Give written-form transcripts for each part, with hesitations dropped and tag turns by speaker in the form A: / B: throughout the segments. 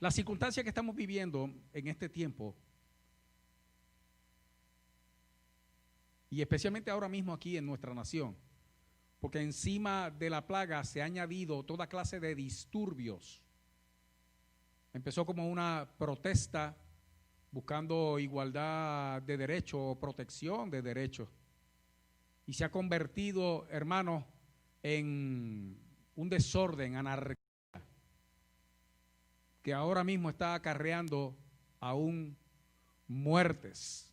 A: La circunstancia que estamos viviendo en este tiempo, y especialmente ahora mismo aquí en nuestra nación, porque encima de la plaga se ha añadido toda clase de disturbios. Empezó como una protesta buscando igualdad de derechos o protección de derechos. Y se ha convertido, hermanos, en un desorden, anarquía, que ahora mismo está acarreando aún muertes.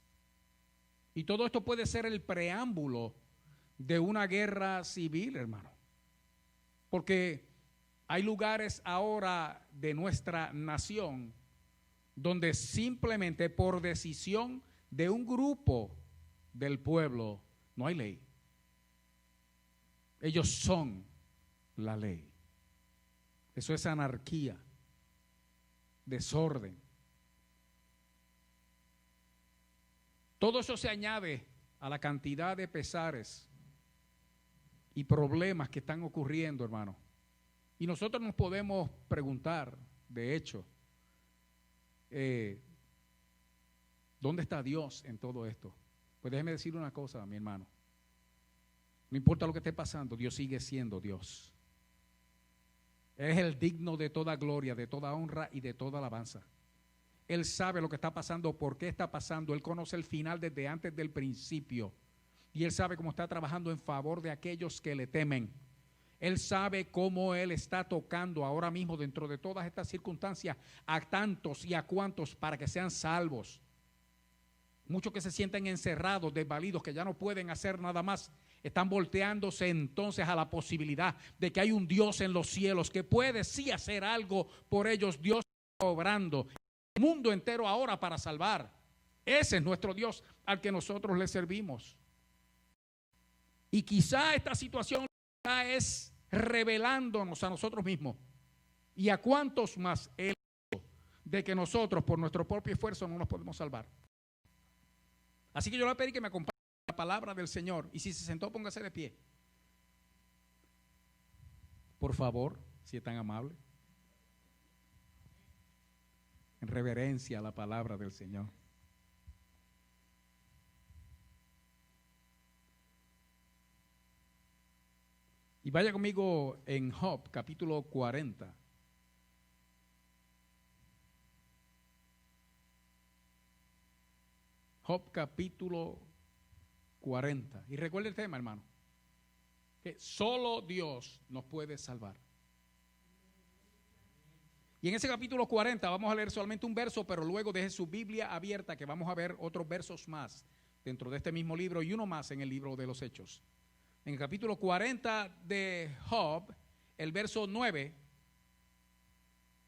A: Y todo esto puede ser el preámbulo de una guerra civil, hermano. Porque hay lugares ahora de nuestra nación donde simplemente por decisión de un grupo del pueblo no hay ley. Ellos son la ley. Eso es anarquía, desorden. Todo eso se añade a la cantidad de pesares y problemas que están ocurriendo, hermano. Y nosotros nos podemos preguntar, de hecho, ¿dónde está Dios en todo esto? Pues déjeme decir una cosa, mi hermano. No importa lo que esté pasando, Dios sigue siendo Dios. Él es el digno de toda gloria, de toda honra y de toda alabanza. Él sabe lo que está pasando, por qué está pasando. Él conoce el final desde antes del principio. Y Él sabe cómo está trabajando en favor de aquellos que le temen. Él sabe cómo Él está tocando ahora mismo dentro de todas estas circunstancias a tantos y a cuantos para que sean salvos. Muchos que se sienten encerrados, desvalidos, que ya no pueden hacer nada más, están volteándose entonces a la posibilidad de que hay un Dios en los cielos que puede sí hacer algo por ellos. Dios está obrando el mundo entero ahora para salvar. Ese es nuestro Dios al que nosotros le servimos. Y quizá esta situación es revelándonos a nosotros mismos y a cuántos más el hecho de que nosotros por nuestro propio esfuerzo no nos podemos salvar. Así que yo le voy a pedir que me acompañe la palabra del Señor, y si se sentó, póngase de pie. Por favor, si es tan amable. En reverencia a la palabra del Señor. Y vaya conmigo en Job, capítulo 40. Job, capítulo 40. Y recuerde el tema, hermano, que solo Dios nos puede salvar. Y en ese capítulo 40 vamos a leer solamente un verso, pero luego deje su Biblia abierta, que vamos a ver otros versos más dentro de este mismo libro y uno más en el libro de los Hechos. En el capítulo 40 de Job, el verso 9,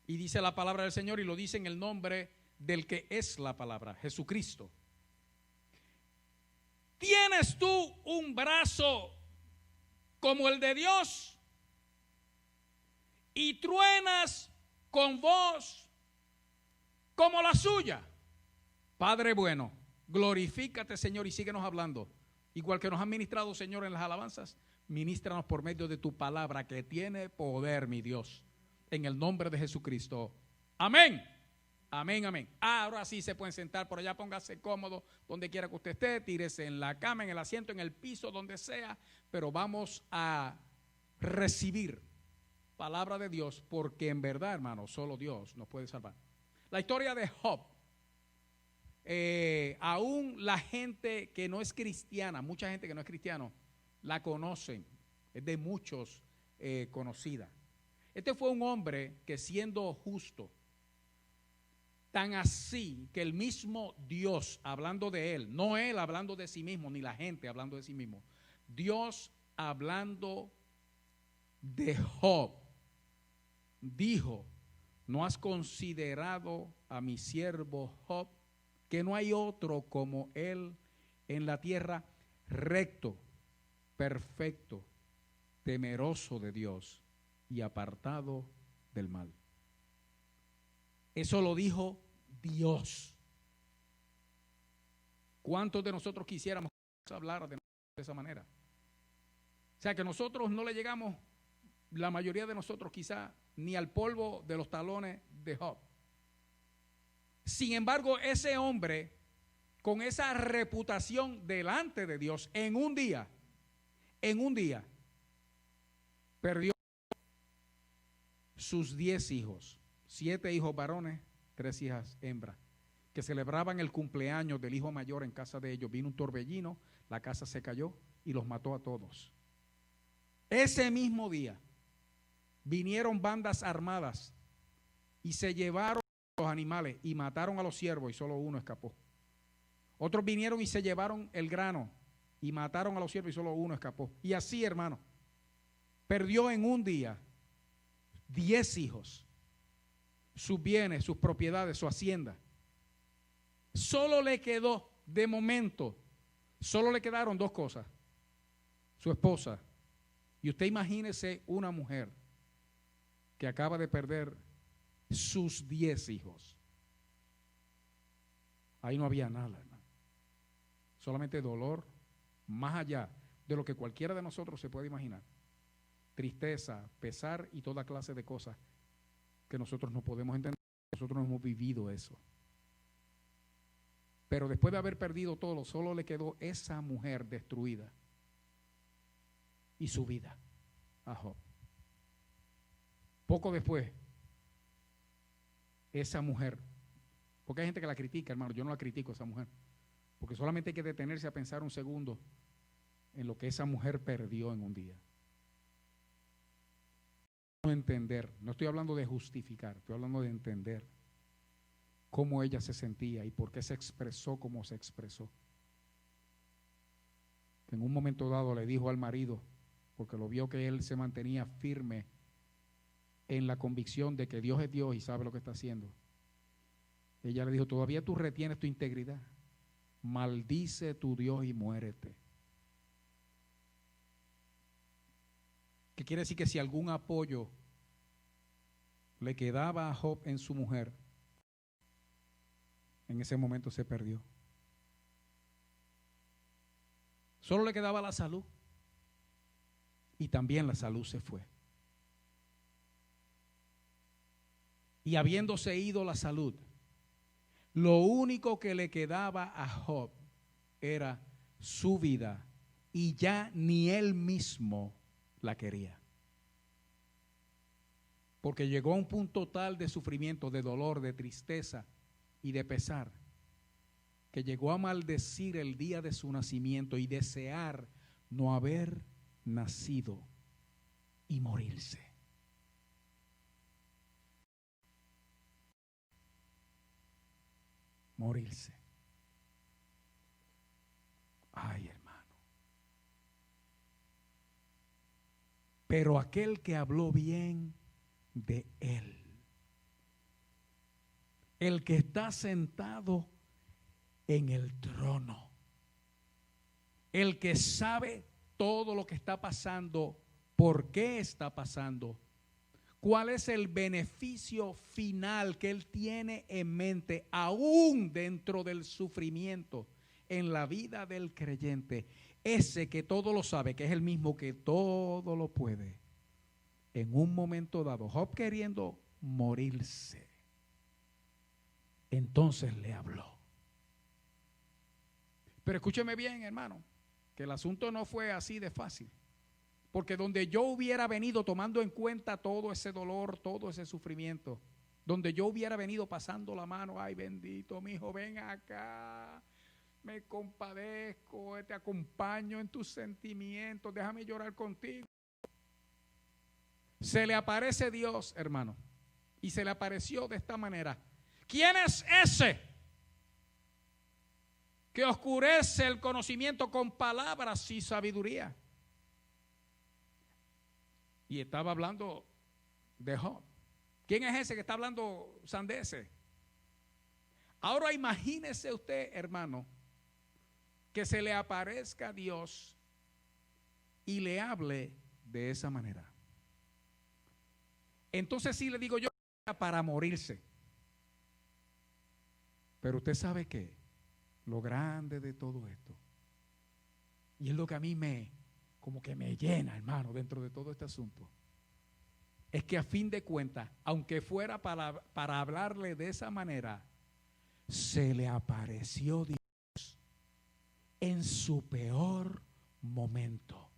A: y dice la palabra del Señor, y lo dice en el nombre del que es la palabra, Jesucristo. ¿Tienes tú un brazo como el de Dios y truenas con voz como la suya? Padre bueno, glorifícate, Señor, y síguenos hablando. Igual que nos han ministrado, Señor, en las alabanzas, ministranos por medio de tu palabra que tiene poder, mi Dios. En el nombre de Jesucristo. Amén. Amén, amén. Ahora sí se pueden sentar por allá, póngase cómodo donde quiera que usted esté, tírese en la cama, en el asiento, en el piso, donde sea, pero vamos a recibir palabra de Dios, porque en verdad, hermano, solo Dios nos puede salvar. La historia de Job, aún la gente que no es cristiana, mucha gente que no es cristiano, la conocen, es de muchos conocida. Este fue un hombre que, siendo justo, tan así que el mismo Dios hablando de él, no él hablando de sí mismo, ni la gente hablando de sí mismo, Dios hablando de Job, dijo: ¿no has considerado a mi siervo Job, que no hay otro como él en la tierra, recto, perfecto, temeroso de Dios y apartado del mal? Eso lo dijo Dios. ¿Cuántos de nosotros quisiéramos hablar de esa manera? O sea, que nosotros no le llegamos, la mayoría de nosotros quizá, ni al polvo de los talones de Job. Sin embargo, ese hombre, con esa reputación delante de Dios, en un día, perdió sus 10 hijos, 7 hijos varones, 3 hijas hembras, que celebraban el cumpleaños del hijo mayor en casa de ellos. Vino un torbellino, la casa se cayó y los mató a todos. Ese mismo día vinieron bandas armadas y se llevaron los animales y mataron a los siervos y solo uno escapó. Otros vinieron y se llevaron el grano y mataron a los siervos y solo uno escapó. Y así, hermano, perdió en un día 10 hijos, sus bienes, sus propiedades, su hacienda. Solo le quedó, de momento, solo le quedaron 2 cosas: su esposa. Y usted imagínese una mujer que acaba de perder sus 10 hijos. Ahí no había nada, hermano. Solamente dolor, más allá de lo que cualquiera de nosotros se puede imaginar. Tristeza, pesar y toda clase de cosas que nosotros no podemos entender. Nosotros no hemos vivido eso. Pero después de haber perdido todo, solo le quedó esa mujer destruida y su vida a Job. Poco después, esa mujer, porque hay gente que la critica, hermano, yo no la critico a esa mujer, porque solamente hay que detenerse a pensar un segundo en lo que esa mujer perdió en un día. No entender, no estoy hablando de justificar, estoy hablando de entender cómo ella se sentía y por qué se expresó como se expresó. Que en un momento dado le dijo al marido, porque lo vio que él se mantenía firme en la convicción de que Dios es Dios y sabe lo que está haciendo. Ella le dijo: todavía tú retienes tu integridad, maldice tu Dios y muérete. ¿Qué quiere decir? Que si algún apoyo le quedaba a Job en su mujer, en ese momento se perdió. Solo le quedaba la salud. Y también la salud se fue. Y habiéndose ido la salud, lo único que le quedaba a Job era su vida, y ya ni él mismo la quería. Porque llegó a un punto tal de sufrimiento, de dolor, de tristeza y de pesar, que llegó a maldecir el día de su nacimiento y desear no haber nacido y morirse. Morirse. Ay, hermano. Pero aquel que habló bien de él, el que está sentado en el trono, el que sabe todo lo que está pasando, por qué está pasando, cuál es el beneficio final que él tiene en mente, aún dentro del sufrimiento en la vida del creyente. Ese que todo lo sabe, que es el mismo que todo lo puede, en un momento dado, Job queriendo morirse, entonces le habló. Pero escúcheme bien, hermano, que el asunto no fue así de fácil. Porque donde yo hubiera venido tomando en cuenta todo ese dolor, todo ese sufrimiento, donde yo hubiera venido pasando la mano: ay, bendito, mi hijo, ven acá, me compadezco, te acompaño en tus sentimientos, déjame llorar contigo. Se le aparece Dios, hermano, y se le apareció de esta manera: ¿quién es ese que oscurece el conocimiento con palabras y sabiduría? Y estaba hablando de Job. ¿Quién es ese que está hablando sandeces? Ahora imagínese usted, hermano, que se le aparezca Dios y le hable de esa manera. Entonces sí le digo yo, para morirse. Pero usted sabe que lo grande de todo esto, y es lo que a mí como que me llena, hermano, dentro de todo este asunto, es que a fin de cuentas, aunque fuera para hablarle de esa manera, se le apareció Dios en su peor momento,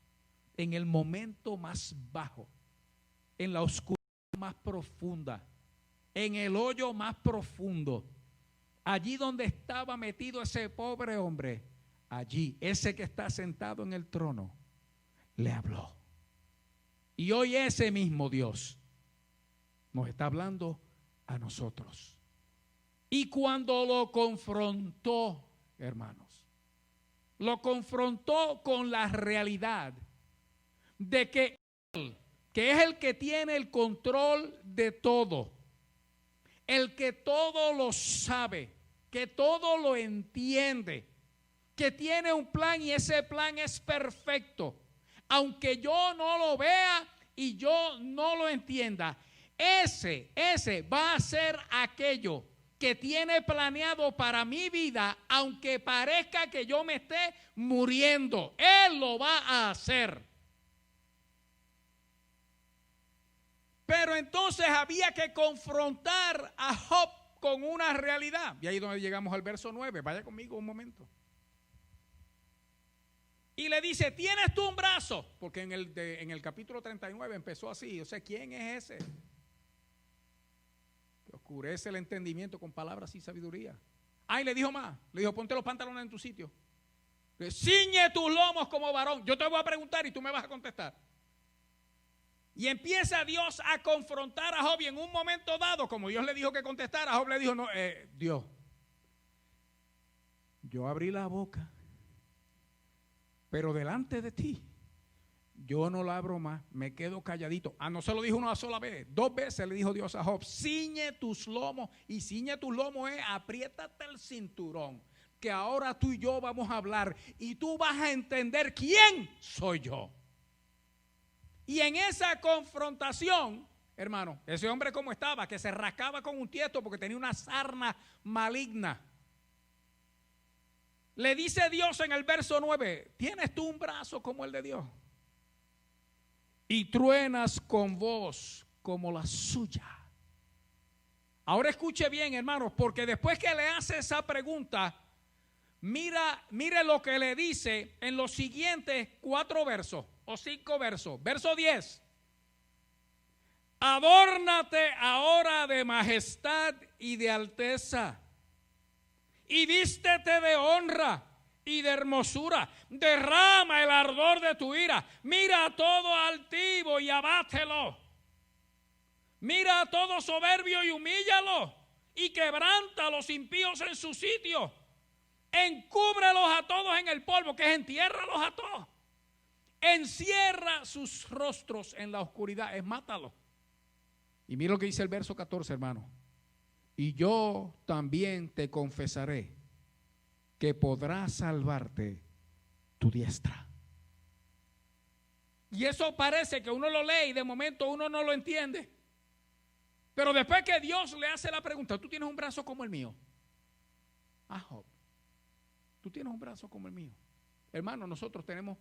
A: en el momento más bajo, en la oscuridad más profunda, en el hoyo más profundo, allí donde estaba metido ese pobre hombre, allí, ese que está sentado en el trono, le habló. Y hoy ese mismo Dios nos está hablando a nosotros. Y cuando lo confrontó, hermanos, lo confrontó con la realidad de que Él, que es el que tiene el control de todo, el que todo lo sabe, que todo lo entiende, que tiene un plan y ese plan es perfecto, aunque yo no lo vea y yo no lo entienda, ese va a ser aquello que tiene planeado para mi vida, aunque parezca que yo me esté muriendo. Él lo va a hacer. Pero entonces había que confrontar a Job con una realidad. Y ahí es donde llegamos al verso 9. Vaya conmigo un momento. Y le dice, ¿tienes tú un brazo? Porque en el capítulo 39 empezó así. O sea, ¿quién es ese? Que oscurece el entendimiento con palabras y sabiduría. Y le dijo más. Le dijo, ponte los pantalones en tu sitio. Ciñe tus lomos como varón. Yo te voy a preguntar y tú me vas a contestar. Y empieza Dios a confrontar a Job y en un momento dado, como Dios le dijo que contestara, Job le dijo, no, Dios, yo abrí la boca, pero delante de ti, yo no la abro más, me quedo calladito. No se lo dijo una sola vez, 2 veces le dijo Dios a Job, ciñe tus lomos, y ciñe tus lomos es apriétate el cinturón, que ahora tú y yo vamos a hablar, y tú vas a entender quién soy yo. Y en esa confrontación, hermano, ese hombre como estaba, que se rascaba con un tiesto porque tenía una sarna maligna. Le dice Dios en el verso 9, ¿tienes tú un brazo como el de Dios? Y truenas con voz como la suya. Ahora escuche bien, hermanos, porque después que le hace esa pregunta, mire lo que le dice en los siguientes 4 versos. O 5 versos. Verso 10. Adórnate ahora de majestad y de alteza, y vístete de honra y de hermosura. Derrama el ardor de tu ira. Mira a todo altivo y abátelo. Mira a todo soberbio y humíllalo. Y quebranta a los impíos en su sitio. Encúbrelos a todos en el polvo, que es entiérralos a todos. Encierra sus rostros en la oscuridad, es mátalo. Y mira lo que dice el verso 14, hermano. Y yo también te confesaré que podrá salvarte tu diestra. Y eso parece que uno lo lee y de momento uno no lo entiende. Pero después que Dios le hace la pregunta, ¿tú tienes un brazo como el mío? Job, ¿tú tienes un brazo como el mío? Hermano, nosotros tenemos.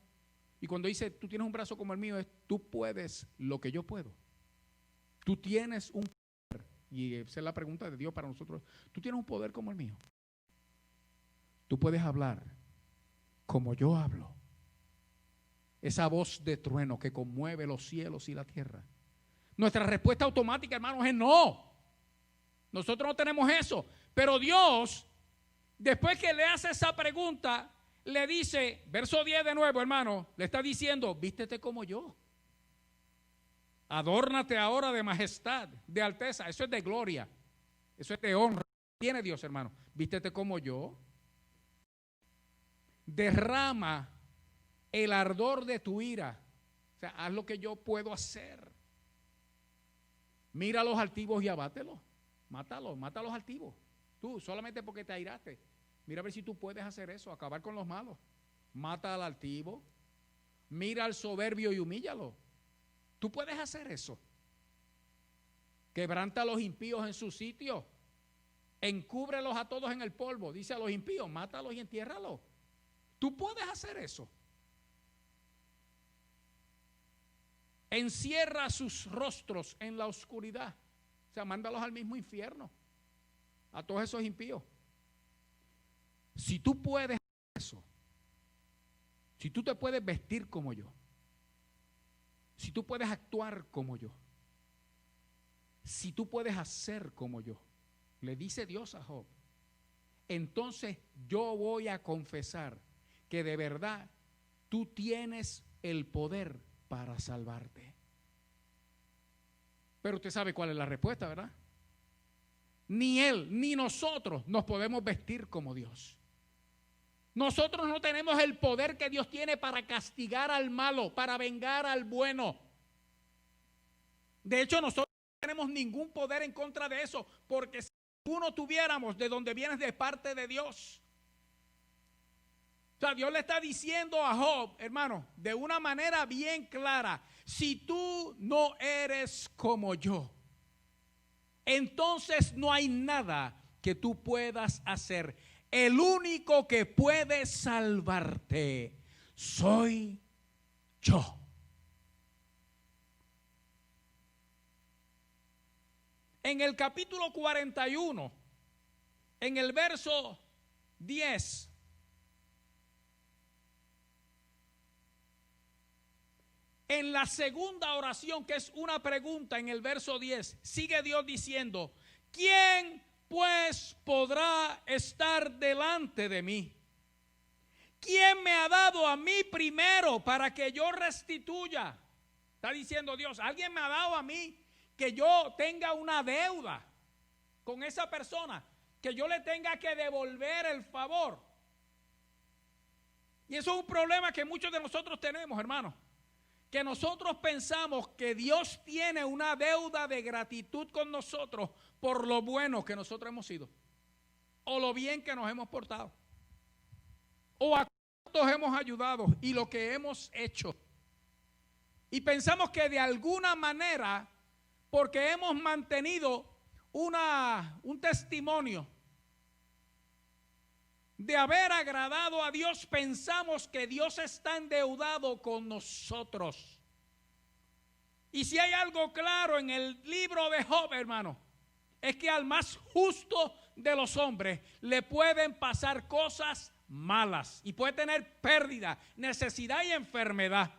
A: Y cuando dice, tú tienes un brazo como el mío, es tú puedes lo que yo puedo. Tú tienes un poder. Y esa es la pregunta de Dios para nosotros. Tú tienes un poder como el mío. Tú puedes hablar como yo hablo. Esa voz de trueno que conmueve los cielos y la tierra. Nuestra respuesta automática, hermanos, es no. Nosotros no tenemos eso. Pero Dios, después que le hace esa pregunta, le dice, verso 10 de nuevo, hermano, le está diciendo, vístete como yo. Adórnate ahora de majestad, de alteza. Eso es de gloria. Eso es de honra. Tiene Dios, hermano. Vístete como yo. Derrama el ardor de tu ira. O sea, haz lo que yo puedo hacer. Mira a los altivos y abátelos. Mátalos, mata a los altivos. Tú, solamente porque te airaste. Mira a ver si tú puedes hacer eso, acabar con los malos. Mata al altivo. Mira al soberbio y humíllalo. Tú puedes hacer eso. Quebranta a los impíos en su sitio. Encúbrelos a todos en el polvo. Dice a los impíos, mátalos y entiérralos. Tú puedes hacer eso. Encierra sus rostros en la oscuridad. O sea, mándalos al mismo infierno. A todos esos impíos. Si tú puedes hacer eso, si tú te puedes vestir como yo, si tú puedes actuar como yo, si tú puedes hacer como yo, le dice Dios a Job, entonces yo voy a confesar que de verdad tú tienes el poder para salvarte. Pero usted sabe cuál es la respuesta, ¿verdad? Ni él ni nosotros nos podemos vestir como Dios. Nosotros no tenemos el poder que Dios tiene para castigar al malo, para vengar al bueno. De hecho, nosotros no tenemos ningún poder en contra de eso, porque si uno tuviéramos, de donde vienes de parte de Dios. O sea, Dios le está diciendo a Job, hermano, de una manera bien clara, si tú no eres como yo, entonces no hay nada que tú puedas hacer. El único que puede salvarte soy yo. En el capítulo 41, en el verso 10, en la segunda oración, que es una pregunta, en el verso 10, sigue Dios diciendo, ¿quién pues podrá estar delante de mí? ¿Quién me ha dado a mí primero para que yo restituya? Está diciendo Dios, alguien me ha dado a mí que yo tenga una deuda con esa persona, que yo le tenga que devolver el favor. Y eso es un problema que muchos de nosotros tenemos, hermanos, que nosotros pensamos que Dios tiene una deuda de gratitud con nosotros por lo bueno que nosotros hemos sido, o lo bien que nos hemos portado, o a cuántos hemos ayudado y lo que hemos hecho. Y pensamos que de alguna manera, porque hemos mantenido un testimonio de haber agradado a Dios, pensamos que Dios está endeudado con nosotros. Y si hay algo claro en el libro de Job, hermano, es que al más justo de los hombres le pueden pasar cosas malas y puede tener pérdida, necesidad y enfermedad.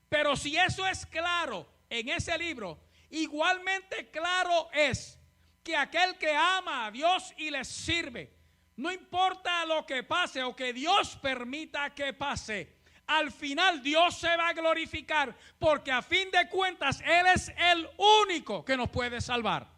A: Pero si eso es claro en ese libro, igualmente claro es que aquel que ama a Dios y le sirve, no importa lo que pase o que Dios permita que pase, al final Dios se va a glorificar, porque a fin de cuentas Él es el único que nos puede salvar.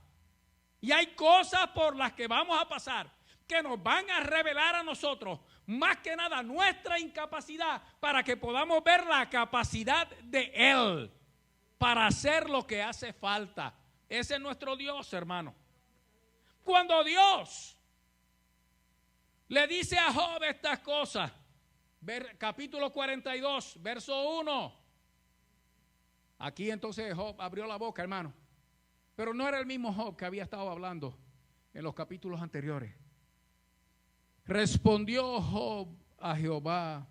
A: Y hay cosas por las que vamos a pasar que nos van a revelar a nosotros, más que nada nuestra incapacidad, para que podamos ver la capacidad de Él para hacer lo que hace falta. Ese es nuestro Dios, hermano. Cuando Dios le dice a Job estas cosas, capítulo 42, verso 1. Aquí entonces Job abrió la boca, hermano. Pero no era el mismo Job que había estado hablando en los capítulos anteriores. Respondió Job a Jehová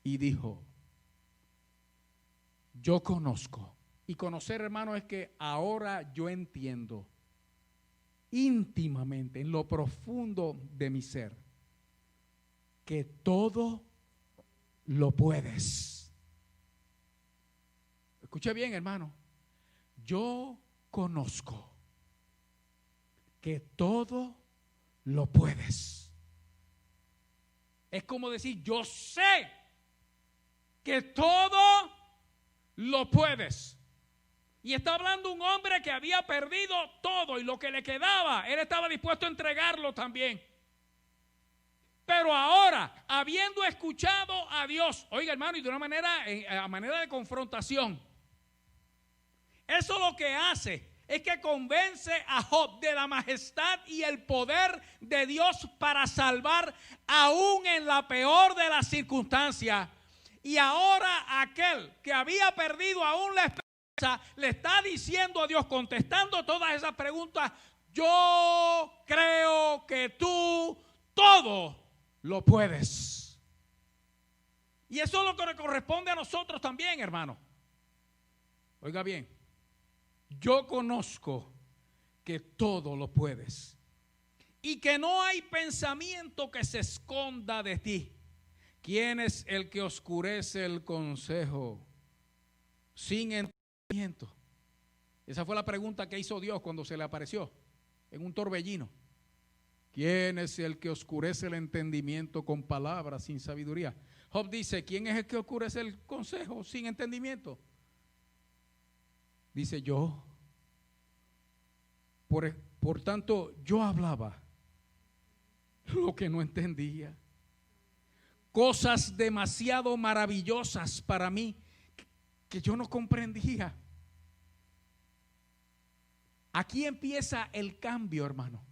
A: y dijo, yo conozco. Y conocer, hermano, es que ahora yo entiendo íntimamente, en lo profundo de mi ser, que todo lo puedes. Escuche bien, hermano. Yo conozco que todo lo puedes. Es como decir, yo sé que todo lo puedes. Y está hablando un hombre que había perdido todo y lo que le quedaba, él estaba dispuesto a entregarlo también. Pero ahora, habiendo escuchado a Dios, oiga, hermano, y de una manera, a manera de confrontación, eso lo que hace es que convence a Job de la majestad y el poder de Dios para salvar aún en la peor de las circunstancias. Y ahora aquel que había perdido aún la esperanza le está diciendo a Dios, contestando todas esas preguntas, yo creo que tú todo lo puedes. Y eso es lo que le corresponde a nosotros también, hermano. Oiga bien, yo conozco que todo lo puedes. y que no hay pensamiento que se esconda de ti. ¿Quién es el que oscurece el consejo sin entendimiento? Esa fue la pregunta que hizo Dios cuando se le apareció en un torbellino. ¿Quién es el que oscurece el entendimiento con palabras sin sabiduría? Job dice, ¿quién es el que oscurece el consejo sin entendimiento? Dice yo. Por tanto, yo hablaba lo que no entendía. Cosas demasiado maravillosas para mí que yo no comprendía. Aquí empieza el cambio, hermano,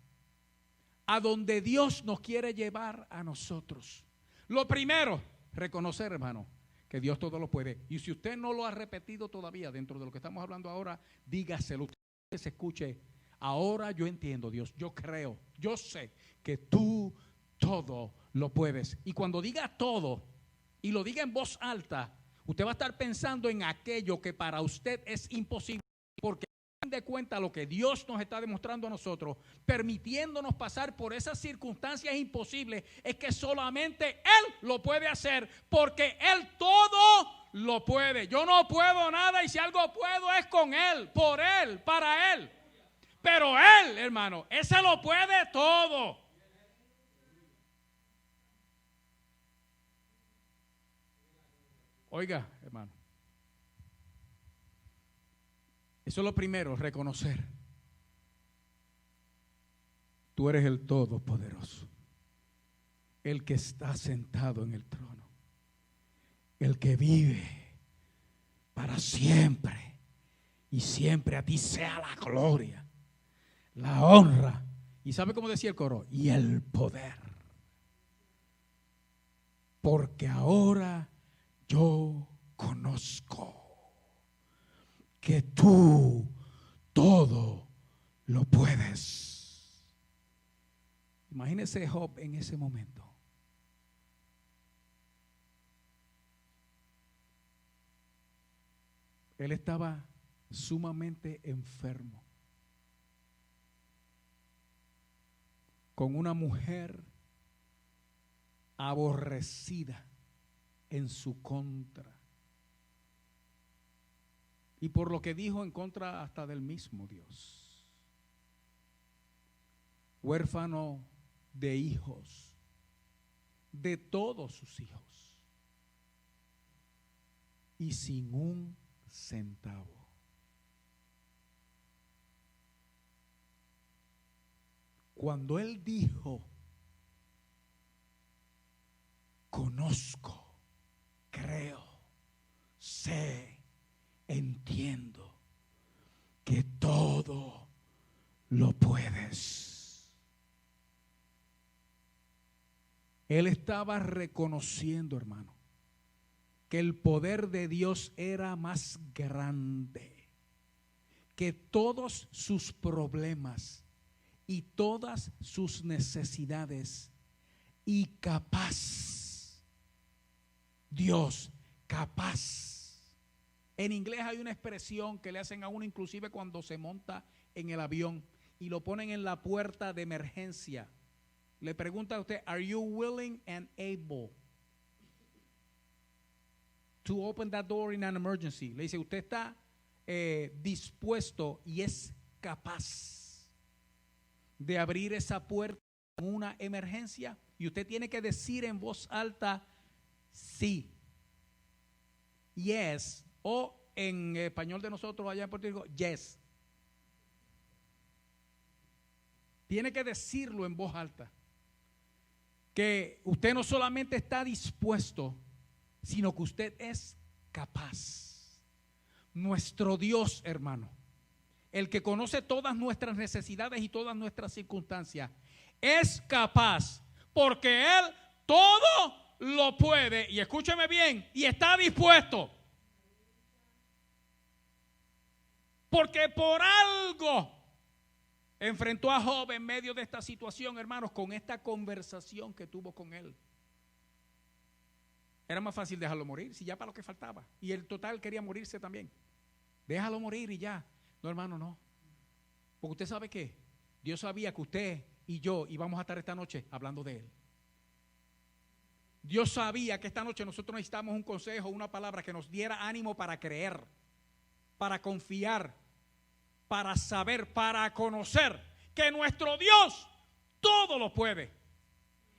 A: a donde Dios nos quiere llevar a nosotros. Lo primero, reconocer, hermano, que Dios todo lo puede. Y si usted no lo ha repetido todavía dentro de lo que estamos hablando ahora, dígaselo. Usted se escuche. Ahora yo entiendo, Dios, yo creo, yo sé que tú todo lo puedes. Y cuando diga todo y lo diga en voz alta, usted va a estar pensando en aquello que para usted es imposible, porque de cuenta lo que Dios nos está demostrando a nosotros, permitiéndonos pasar por esas circunstancias imposibles, es que solamente Él lo puede hacer, porque Él todo lo puede. Yo no puedo nada, y si algo puedo es con Él, por Él, para Él. Pero Él, hermano, ese lo puede todo. Oiga, hermano, eso es lo primero, reconocer. Tú eres el Todopoderoso, el que está sentado en el trono, el que vive para siempre, y siempre a ti sea la gloria, la honra, y ¿sabe cómo decía el coro? Y el poder. Porque ahora yo conozco que tú todo lo puedes. Imagínese Job en ese momento. Él estaba sumamente enfermo, con una mujer aborrecida en su contra, y por lo que dijo en contra hasta del mismo Dios. Huérfano de hijos, de todos sus hijos, y sin un centavo. Cuando él dijo, conozco, creo, sé, entiendo que todo lo puedes. Él estaba reconociendo, hermano, que el poder de Dios era más grande que todos sus problemas y todas sus necesidades, y capaz, Dios capaz. En inglés hay una expresión que le hacen a uno inclusive cuando se monta en el avión y lo ponen en la puerta de emergencia. Le pregunta a usted, are you willing and able to open that door in an emergency? Le dice, usted está dispuesto y es capaz de abrir esa puerta en una emergencia. Y usted tiene que decir en voz alta, sí, yes, o en español de nosotros allá en Puerto Rico, yes. Tiene que decirlo en voz alta, que usted no solamente está dispuesto, sino que usted es capaz. Nuestro Dios, hermano, el que conoce todas nuestras necesidades y todas nuestras circunstancias, es capaz, porque Él todo lo puede, y escúcheme bien, y está dispuesto. Porque por algo enfrentó a Job en medio de esta situación, hermanos, con esta conversación que tuvo con él. Era más fácil dejarlo morir, si ya para lo que faltaba. Y el total quería morirse también. Déjalo morir y ya. No, hermano, no. Porque usted sabe que Dios sabía que usted y yo íbamos a estar esta noche hablando de Él. Dios sabía que esta noche nosotros necesitamos un consejo, una palabra que nos diera ánimo para creer, para confiar, para saber, para conocer que nuestro Dios todo lo puede.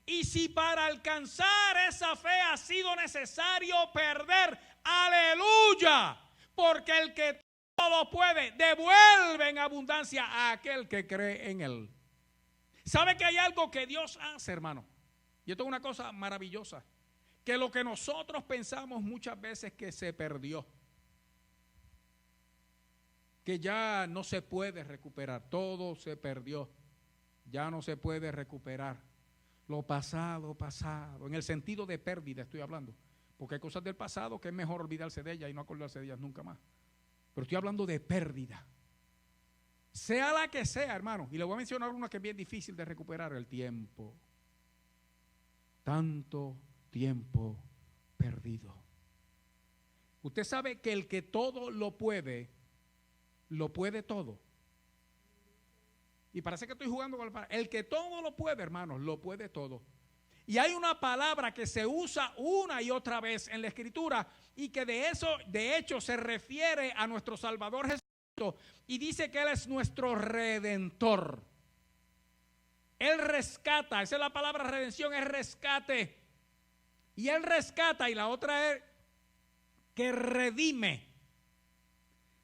A: Y si para alcanzar esa fe ha sido necesario perder, aleluya, porque el que todo lo puede devuelve en abundancia a aquel que cree en Él. ¿Sabe que hay algo que Dios hace, hermano? Y esto es una cosa maravillosa, que lo que nosotros pensamos muchas veces que se perdió, que ya no se puede recuperar, todo se perdió, ya no se puede recuperar. Lo pasado, pasado, en el sentido de pérdida estoy hablando, porque hay cosas del pasado que es mejor olvidarse de ellas y no acordarse de ellas nunca más. Pero estoy hablando de pérdida, sea la que sea, hermano, y le voy a mencionar una que es bien difícil de recuperar: el tiempo. Tanto tiempo perdido. Usted sabe que el que todo lo puede todo. Y parece que estoy jugando con el que todo lo puede, hermanos, lo puede todo. Y hay una palabra que se usa una y otra vez en la Escritura y que de hecho se refiere a nuestro Salvador Jesucristo y dice que Él es nuestro Redentor. Él rescata, esa es la palabra redención, es rescate. Y Él rescata, y la otra es que redime.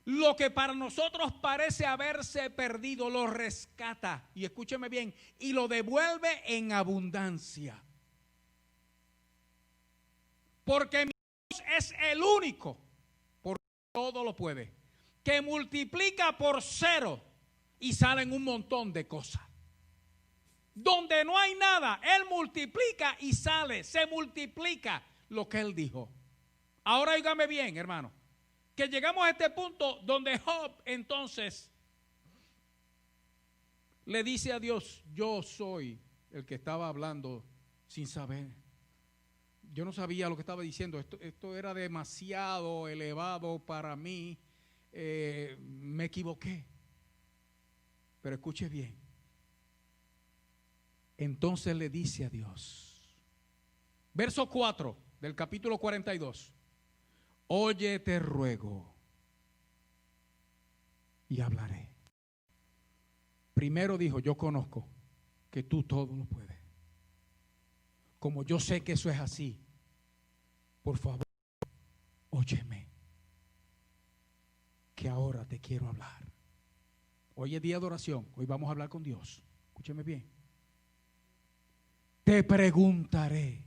A: Lo que para nosotros parece haberse perdido, lo rescata. Y escúcheme bien, y lo devuelve en abundancia. Porque mi Dios es el único, porque todo lo puede, que multiplica por 0 y salen un montón de cosas. Donde no hay nada, Él multiplica y se multiplica lo que Él dijo. Ahora óigame bien, hermano, que llegamos a este punto donde Job entonces le dice a Dios: yo soy el que estaba hablando sin saber. Yo no sabía lo que estaba diciendo, esto era demasiado elevado para mí, me equivoqué. Pero escuche bien. Entonces le dice a Dios, verso 4 del capítulo 42: oye, te ruego, y hablaré. Primero dijo: yo conozco que tú todo lo puedes. Como yo sé que eso es así, por favor, óyeme, que ahora te quiero hablar. Hoy es día de oración, hoy vamos a hablar con Dios. Escúcheme bien. Te preguntaré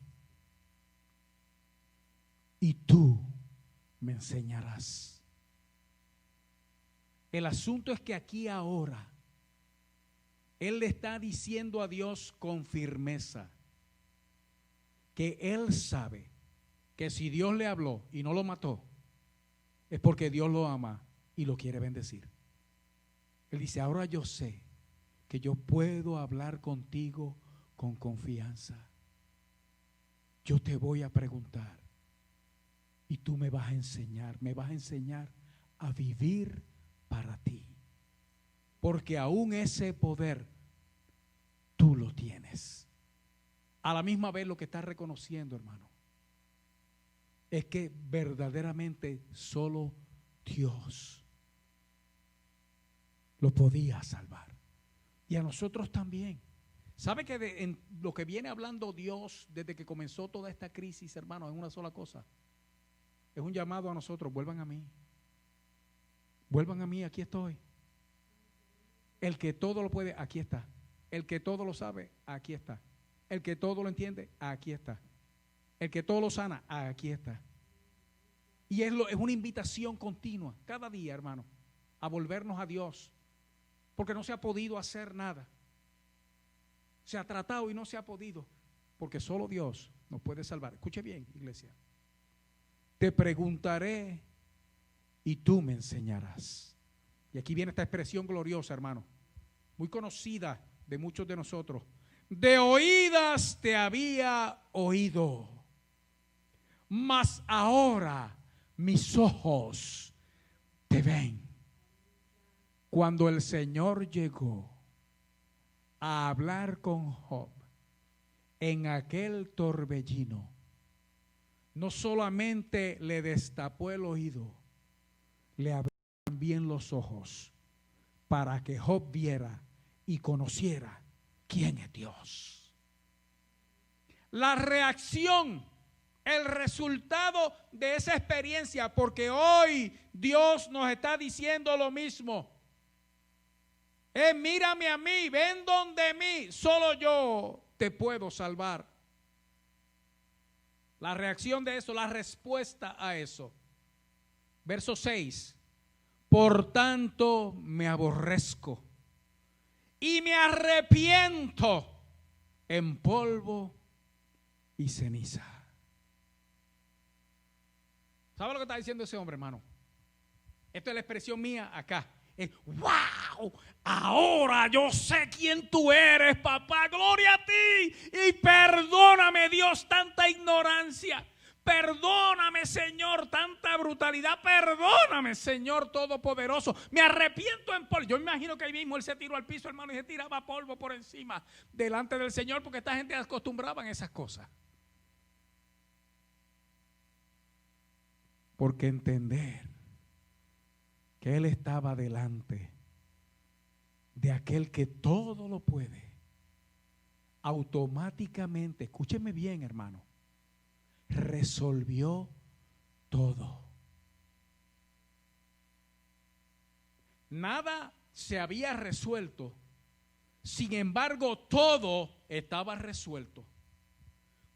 A: y tú me enseñarás. El asunto es que aquí ahora Él le está diciendo a Dios con firmeza que Él sabe que si Dios le habló y no lo mató, es porque Dios lo ama y lo quiere bendecir. Él dice: ahora yo sé que yo puedo hablar contigo con confianza. Yo te voy a preguntar y tú me vas a enseñar a vivir para ti, porque aún ese poder tú lo tienes. A la misma vez lo que estás reconociendo, hermano, es que verdaderamente solo Dios lo podía salvar, y a nosotros también. ¿Sabe que en lo que viene hablando Dios desde que comenzó toda esta crisis, hermano, es una sola cosa? Es un llamado a nosotros: vuelvan a mí. Vuelvan a mí, aquí estoy. El que todo lo puede, aquí está. El que todo lo sabe, aquí está. El que todo lo entiende, aquí está. El que todo lo sana, aquí está. Y es una invitación continua, cada día, hermano, a volvernos a Dios. Porque no se ha podido hacer nada. Se ha tratado y no se ha podido, porque solo Dios nos puede salvar. Escuche bien, iglesia. Te preguntaré y tú me enseñarás. Y aquí viene esta expresión gloriosa, hermano, muy conocida de muchos de nosotros. De oídas te había oído, mas ahora mis ojos te ven. Cuando el Señor llegó, a hablar con Job en aquel torbellino, no solamente le destapó el oído, le abrió también los ojos para que Job viera y conociera quién es Dios. La reacción, el resultado de esa experiencia, porque hoy Dios nos está diciendo lo mismo. Mírame a mí, ven donde mí, solo yo te puedo salvar. La reacción de eso, la respuesta a eso. Verso 6. Por tanto me aborrezco y me arrepiento en polvo y ceniza. ¿Sabe lo que está diciendo ese hombre, hermano? Esta es la expresión mía acá. ¡Wow! Ahora yo sé quién tú eres, papá. Gloria a ti. Y perdóname, Dios, tanta ignorancia. Perdóname, Señor, tanta brutalidad. Perdóname, Señor Todopoderoso. Me arrepiento en polvo. Yo me imagino que ahí mismo él se tiró al piso, hermano, y se tiraba polvo por encima delante del Señor, porque esta gente acostumbraba a esas cosas. Porque entender que él estaba delante de aquel que todo lo puede, automáticamente, escúcheme bien, hermano, resolvió todo. Nada se había resuelto, sin embargo todo estaba resuelto,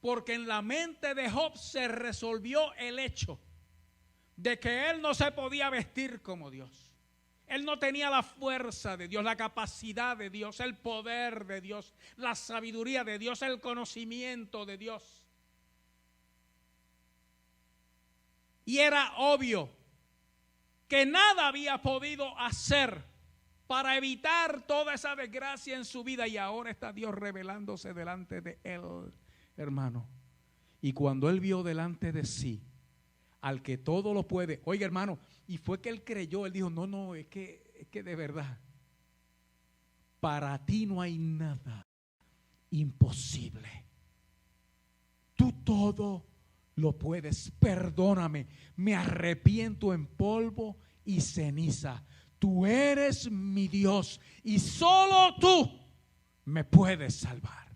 A: porque en la mente de Job se resolvió el hecho de que él no se podía vestir como Dios. Él no tenía la fuerza de Dios, la capacidad de Dios, el poder de Dios, la sabiduría de Dios, el conocimiento de Dios. Y era obvio que nada había podido hacer para evitar toda esa desgracia en su vida. Y ahora está Dios revelándose delante de él, hermano. Y cuando él vio delante de sí al que todo lo puede, oiga, hermano, y fue que él creyó, él dijo, no, es que de verdad, para ti no hay nada imposible. Tú todo lo puedes. Perdóname, me arrepiento en polvo y ceniza. Tú eres mi Dios y solo tú me puedes salvar.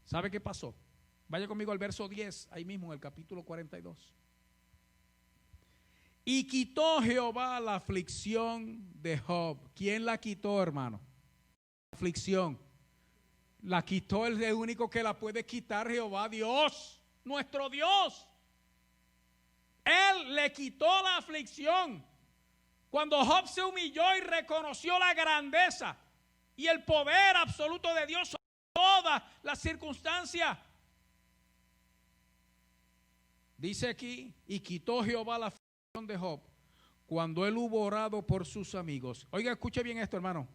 A: ¿Sabe qué pasó? Vaya conmigo al verso 10, ahí mismo en el capítulo 42. Y quitó Jehová la aflicción de Job. ¿Quién la quitó, hermano? La aflicción. La quitó el único que la puede quitar, Jehová, Dios, nuestro Dios. Él le quitó la aflicción. Cuando Job se humilló y reconoció la grandeza y el poder absoluto de Dios sobre todas las circunstancias. Dice aquí, y quitó Jehová la aflicción de Job cuando él hubo orado por sus amigos. Oiga, escuche bien esto, hermano.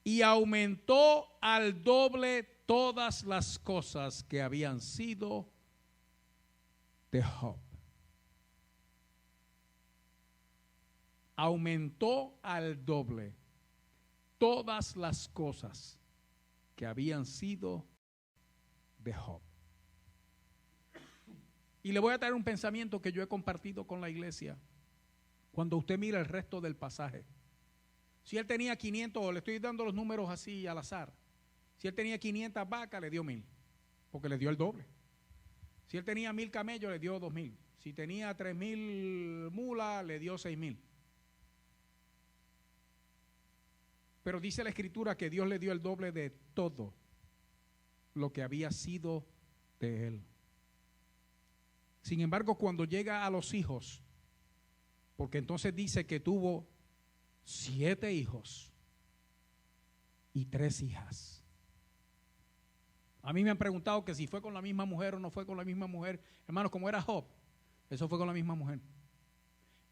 A: Y aumentó al doble todas las cosas que habían sido de Job. Aumentó al doble todas las cosas que habían sido de Job. Y le voy a traer un pensamiento que yo he compartido con la iglesia. Cuando usted mira el resto del pasaje, si él tenía 500, le estoy dando los números así al azar. Si él tenía 500 vacas, le dio 1000, porque le dio el doble. Si él tenía 1000 camellos, le dio 2000. Si tenía 3000 mulas, le dio 6000. Pero dice la escritura que Dios le dio el doble de todo lo que había sido de él. Sin embargo, cuando llega a los hijos, porque entonces dice que tuvo 7 hijos y 3 hijas. A mí me han preguntado que si fue con la misma mujer o no fue con la misma mujer. Hermanos, como era Job, eso fue con la misma mujer.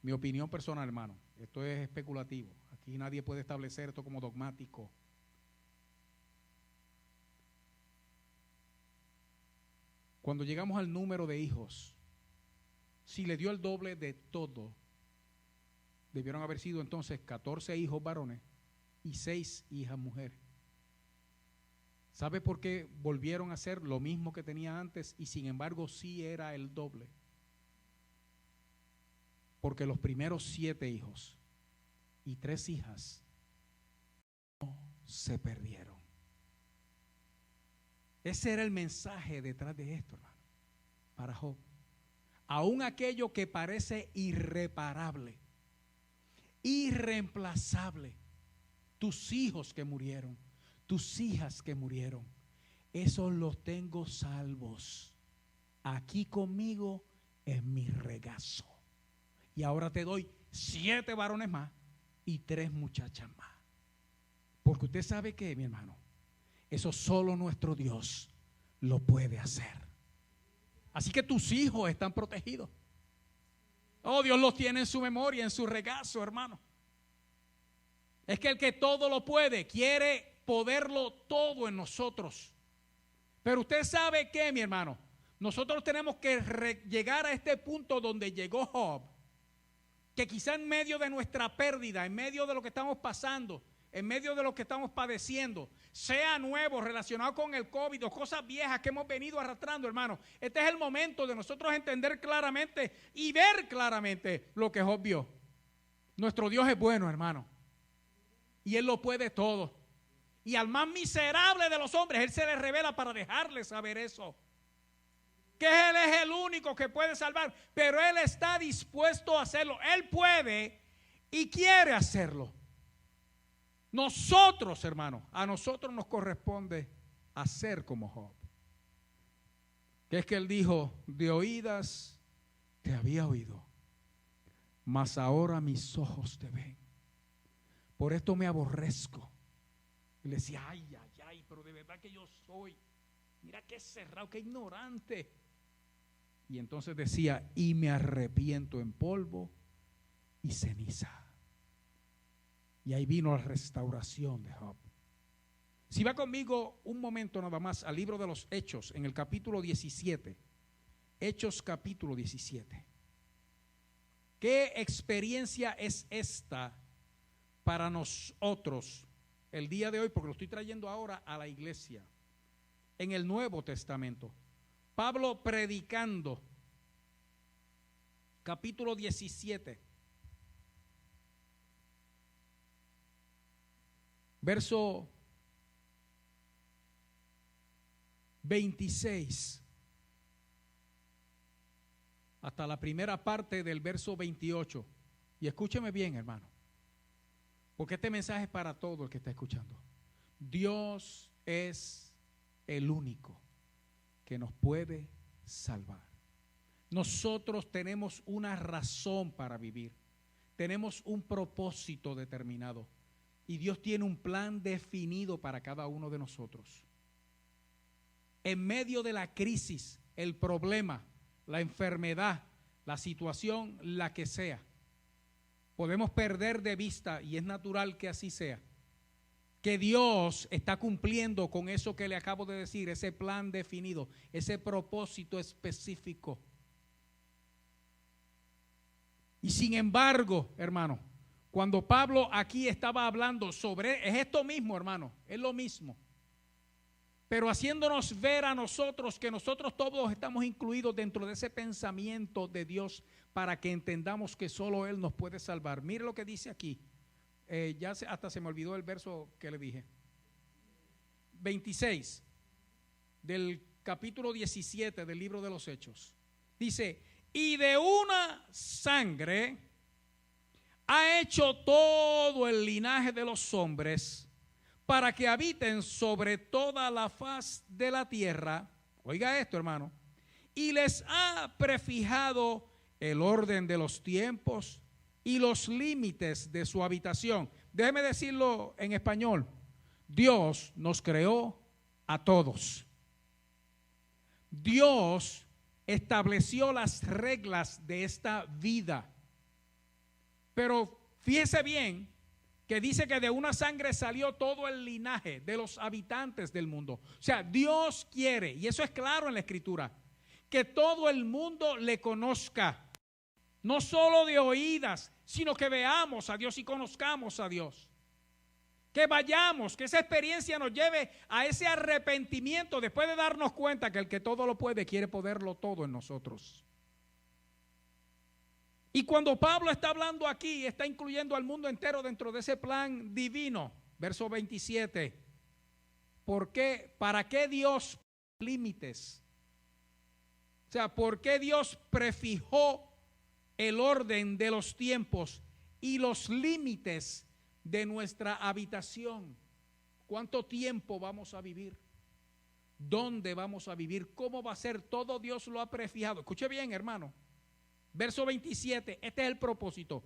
A: Mi opinión personal, hermano, esto es especulativo. Aquí nadie puede establecer esto como dogmático. Cuando llegamos al número de hijos, si le dio el doble de todo, debieron haber sido entonces 14 hijos varones y 6 hijas mujeres. ¿Sabe por qué volvieron a hacer lo mismo que tenía antes y sin embargo sí era el doble? Porque los primeros 7 hijos y 3 hijas no se perdieron. Ese era el mensaje detrás de esto, hermano, para Job. Aún aquello que parece irreparable, irreemplazable, tus hijos que murieron, tus hijas que murieron, esos los tengo salvos aquí conmigo en mi regazo. Y ahora te doy 7 varones más y 3 muchachas más. Porque usted sabe que, mi hermano, eso solo nuestro Dios lo puede hacer. Así que tus hijos están protegidos. Oh, Dios los tiene en su memoria, en su regazo, hermano. Es que el que todo lo puede, quiere poderlo todo en nosotros. Pero usted sabe que, mi hermano, nosotros tenemos que llegar a este punto donde llegó Job, que quizá en medio de nuestra pérdida, en medio de lo que estamos pasando, en medio de lo que estamos padeciendo, sea nuevo, relacionado con el COVID o cosas viejas que hemos venido arrastrando, hermano, este es el momento de nosotros entender claramente y ver claramente lo que Job vio. Nuestro Dios es bueno, hermano, y Él lo puede todo. Y al más miserable de los hombres, Él se le revela para dejarle saber eso, que Él es el único que puede salvar, pero Él está dispuesto a hacerlo. Él puede y quiere hacerlo. Nosotros, hermano, a nosotros nos corresponde hacer como Job. Que es que él dijo: de oídas te había oído, mas ahora mis ojos te ven. Por esto me aborrezco. Y le decía: ay, pero de verdad que yo soy, mira qué cerrado, qué ignorante. Y entonces decía: y me arrepiento en polvo y ceniza. Y ahí vino la restauración de Job. Si va conmigo un momento nada más al libro de los Hechos, en el capítulo 17. Hechos capítulo 17. ¿Qué experiencia es esta para nosotros el día de hoy? Porque lo estoy trayendo ahora a la iglesia. En el Nuevo Testamento, Pablo predicando, capítulo 17. Verso 26 hasta la primera parte del verso 28. Y escúcheme bien, hermano, porque este mensaje es para todo el que está escuchando. Dios es el único que nos puede salvar. Nosotros tenemos una razón para vivir, tenemos un propósito determinado. Y Dios tiene un plan definido para cada uno de nosotros. En medio de la crisis, el problema, la enfermedad, la situación, la que sea, podemos perder de vista, y es natural que así sea, que Dios está cumpliendo con eso que le acabo de decir, ese plan definido, ese propósito específico. Y sin embargo, hermano, cuando Pablo aquí estaba hablando sobre, es esto mismo, hermano, es lo mismo, pero haciéndonos ver a nosotros que nosotros todos estamos incluidos dentro de ese pensamiento de Dios para que entendamos que solo Él nos puede salvar. Mire lo que dice aquí, hasta se me olvidó el verso que le dije, 26 del capítulo 17 del libro de los Hechos, dice: y de una sangre ha hecho todo el linaje de los hombres para que habiten sobre toda la faz de la tierra. Oiga esto, hermano. Y les ha prefijado el orden de los tiempos y los límites de su habitación. Déjeme decirlo en español. Dios nos creó a todos. Dios estableció las reglas de esta vida. Pero fíjese bien que dice que de una sangre salió todo el linaje de los habitantes del mundo. O sea, Dios quiere, y eso es claro en la Escritura, que todo el mundo le conozca. No solo de oídas, sino que veamos a Dios y conozcamos a Dios. Que vayamos, que esa experiencia nos lleve a ese arrepentimiento después de darnos cuenta que el que todo lo puede quiere poderlo todo en nosotros. Y cuando Pablo está hablando aquí, está incluyendo al mundo entero dentro de ese plan divino. Verso 27. ¿Por qué? ¿Para qué Dios límites? O sea, ¿por qué Dios prefijó el orden de los tiempos y los límites de nuestra habitación? ¿Cuánto tiempo vamos a vivir? ¿Dónde vamos a vivir? ¿Cómo va a ser? Todo Dios lo ha prefijado. Escuche bien, hermano. Verso 27, este es el propósito.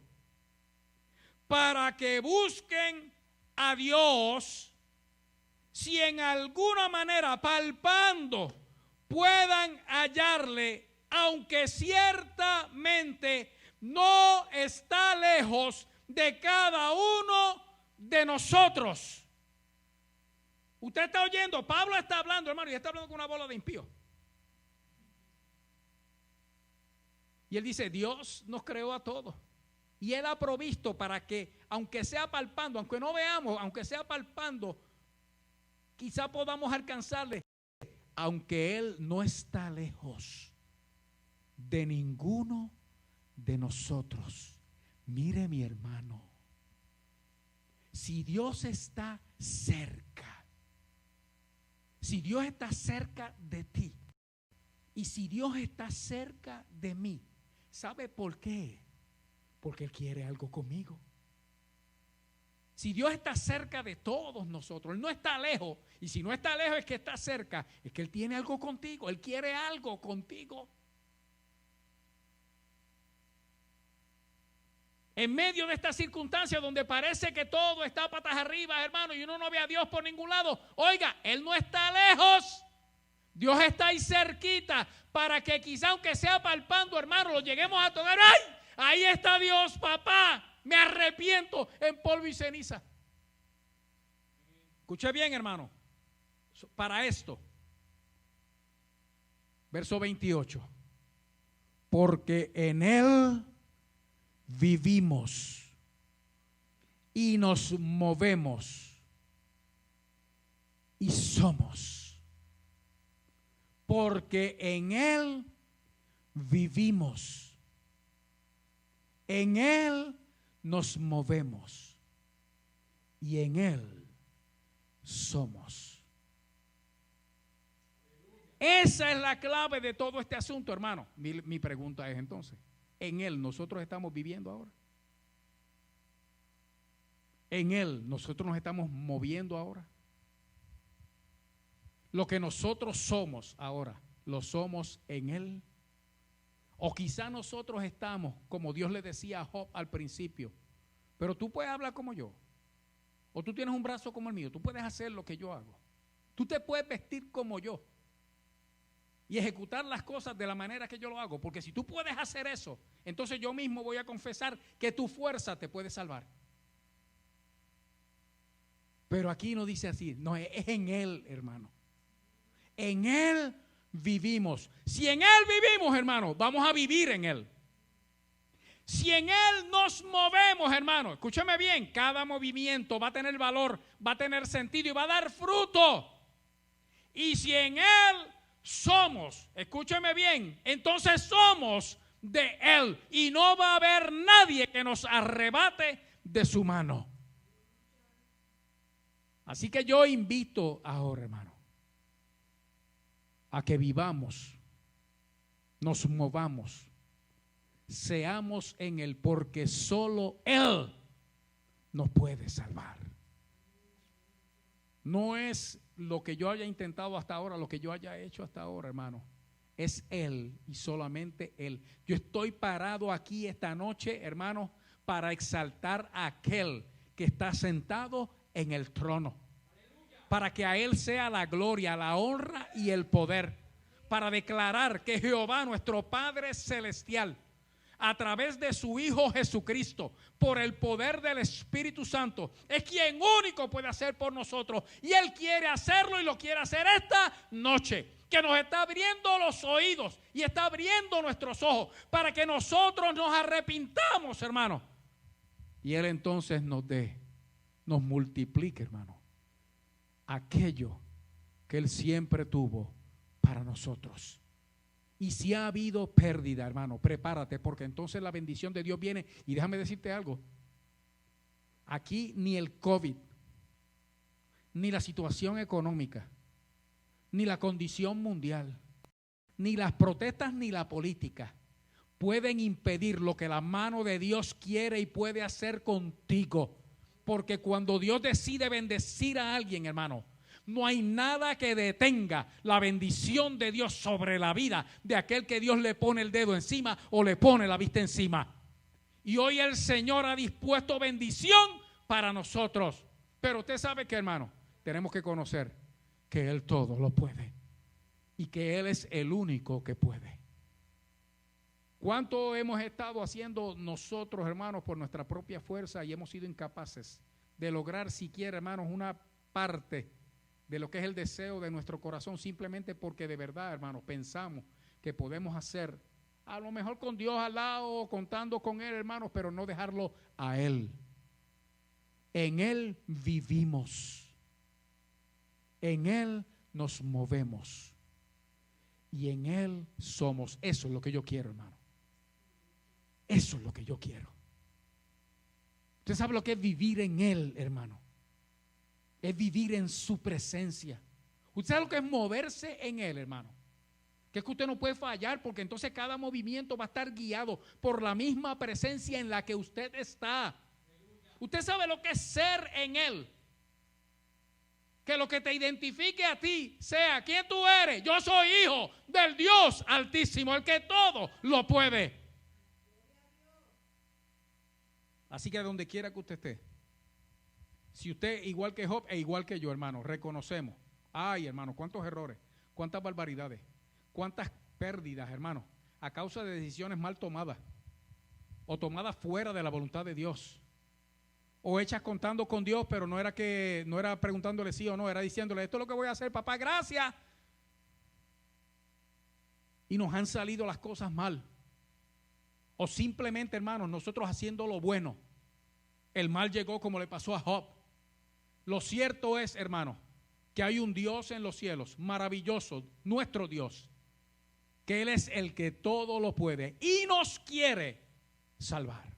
A: Para que busquen a Dios, si en alguna manera palpando puedan hallarle, aunque ciertamente no está lejos de cada uno de nosotros. Usted está oyendo, Pablo está hablando, hermano, y está hablando con una bola de impíos. Y él dice, Dios nos creó a todos. Y Él ha provisto para que, aunque sea palpando, aunque no veamos, aunque sea palpando, quizá podamos alcanzarle. Aunque Él no está lejos de ninguno de nosotros. Mire, mi hermano, si Dios está cerca, si Dios está cerca de ti, y si Dios está cerca de mí, ¿sabe por qué? Porque Él quiere algo conmigo. Si Dios está cerca de todos nosotros, Él no está lejos, y si no está lejos es que está cerca, es que Él tiene algo contigo, Él quiere algo contigo. En medio de esta circunstancia donde parece que todo está patas arriba, hermano, y uno no ve a Dios por ningún lado, oiga, Él no está lejos. Dios está ahí cerquita para que quizá aunque sea palpando, hermano, lo lleguemos a tocar. ¡Ay! Ahí está Dios, papá. Me arrepiento en polvo y ceniza. Escuche bien, hermano. Para esto. Verso 28. Porque en Él vivimos y nos movemos y somos. Porque en Él vivimos, en Él nos movemos y en Él somos. Esa es la clave de todo este asunto, hermano. Mi pregunta es entonces, ¿en Él nosotros estamos viviendo ahora? ¿En Él nosotros nos estamos moviendo ahora? Lo que nosotros somos ahora, ¿lo somos en Él? O quizá nosotros estamos, como Dios le decía a Job al principio, pero tú puedes hablar como yo, o tú tienes un brazo como el mío, tú puedes hacer lo que yo hago, tú te puedes vestir como yo y ejecutar las cosas de la manera que yo lo hago, porque si tú puedes hacer eso, entonces yo mismo voy a confesar que tu fuerza te puede salvar. Pero aquí no dice así, no, es en Él, hermano. En Él vivimos. Si en Él vivimos, hermano, vamos a vivir en Él. Si en Él nos movemos, hermano, escúcheme bien, cada movimiento va a tener valor, va a tener sentido y va a dar fruto. Y si en Él somos, escúcheme bien, entonces somos de Él y no va a haber nadie que nos arrebate de su mano. Así que yo invito ahora, hermano, a que vivamos, nos movamos, seamos en Él, porque solo Él nos puede salvar. No es lo que yo haya intentado hasta ahora, lo que yo haya hecho hasta ahora, hermano. Es Él y solamente Él. Yo estoy parado aquí esta noche, hermano, para exaltar a aquel que está sentado en el trono. Para que a Él sea la gloria, la honra y el poder. Para declarar que Jehová, nuestro Padre Celestial, a través de su Hijo Jesucristo, por el poder del Espíritu Santo, es quien único puede hacer por nosotros. Y Él quiere hacerlo y lo quiere hacer esta noche. Que nos está abriendo los oídos y está abriendo nuestros ojos para que nosotros nos arrepintamos, hermano. Y Él entonces nos dé nos multiplique, hermano, aquello que Él siempre tuvo para nosotros. Y si ha habido pérdida, hermano, prepárate, porque entonces la bendición de Dios viene. Y déjame decirte algo, aquí ni el COVID, ni la situación económica, ni la condición mundial, ni las protestas, ni la política pueden impedir lo que la mano de Dios quiere y puede hacer contigo. Porque cuando Dios decide bendecir a alguien, hermano, no hay nada que detenga la bendición de Dios sobre la vida de aquel que Dios le pone el dedo encima o le pone la vista encima. Y hoy el Señor ha dispuesto bendición para nosotros. Pero usted sabe que, hermano, tenemos que conocer que Él todo lo puede y que Él es el único que puede. ¿Cuánto hemos estado haciendo nosotros, hermanos, por nuestra propia fuerza y hemos sido incapaces de lograr siquiera, hermanos, una parte de lo que es el deseo de nuestro corazón, simplemente porque de verdad, hermanos, pensamos que podemos hacer, a lo mejor con Dios al lado, contando con Él, hermanos, pero no dejarlo a Él? En Él vivimos, en Él nos movemos y en Él somos. Eso es lo que yo quiero, hermano. Eso es lo que yo quiero. Usted sabe lo que es vivir en Él, hermano. Es vivir en su presencia. Usted sabe lo que es moverse en Él, hermano. Que es que usted no puede fallar, porque entonces cada movimiento va a estar guiado por la misma presencia en la que usted está. Usted sabe lo que es ser en Él. Que lo que te identifique a ti sea quién tú eres. Yo soy hijo del Dios Altísimo, el que todo lo puede. Así que donde quiera que usted esté, si usted, igual que Job e igual que yo, hermano, reconocemos, ay, hermano, cuántos errores, cuántas barbaridades, cuántas pérdidas, hermano, a causa de decisiones mal tomadas o tomadas fuera de la voluntad de Dios, o hechas contando con Dios, pero no era preguntándole sí o no, era diciéndole, esto es lo que voy a hacer, papá, gracias. Y nos han salido las cosas mal. O simplemente, hermanos, nosotros haciendo lo bueno, el mal llegó como le pasó a Job. Lo cierto es, hermano, que hay un Dios en los cielos, maravilloso, nuestro Dios, que Él es el que todo lo puede y nos quiere salvar.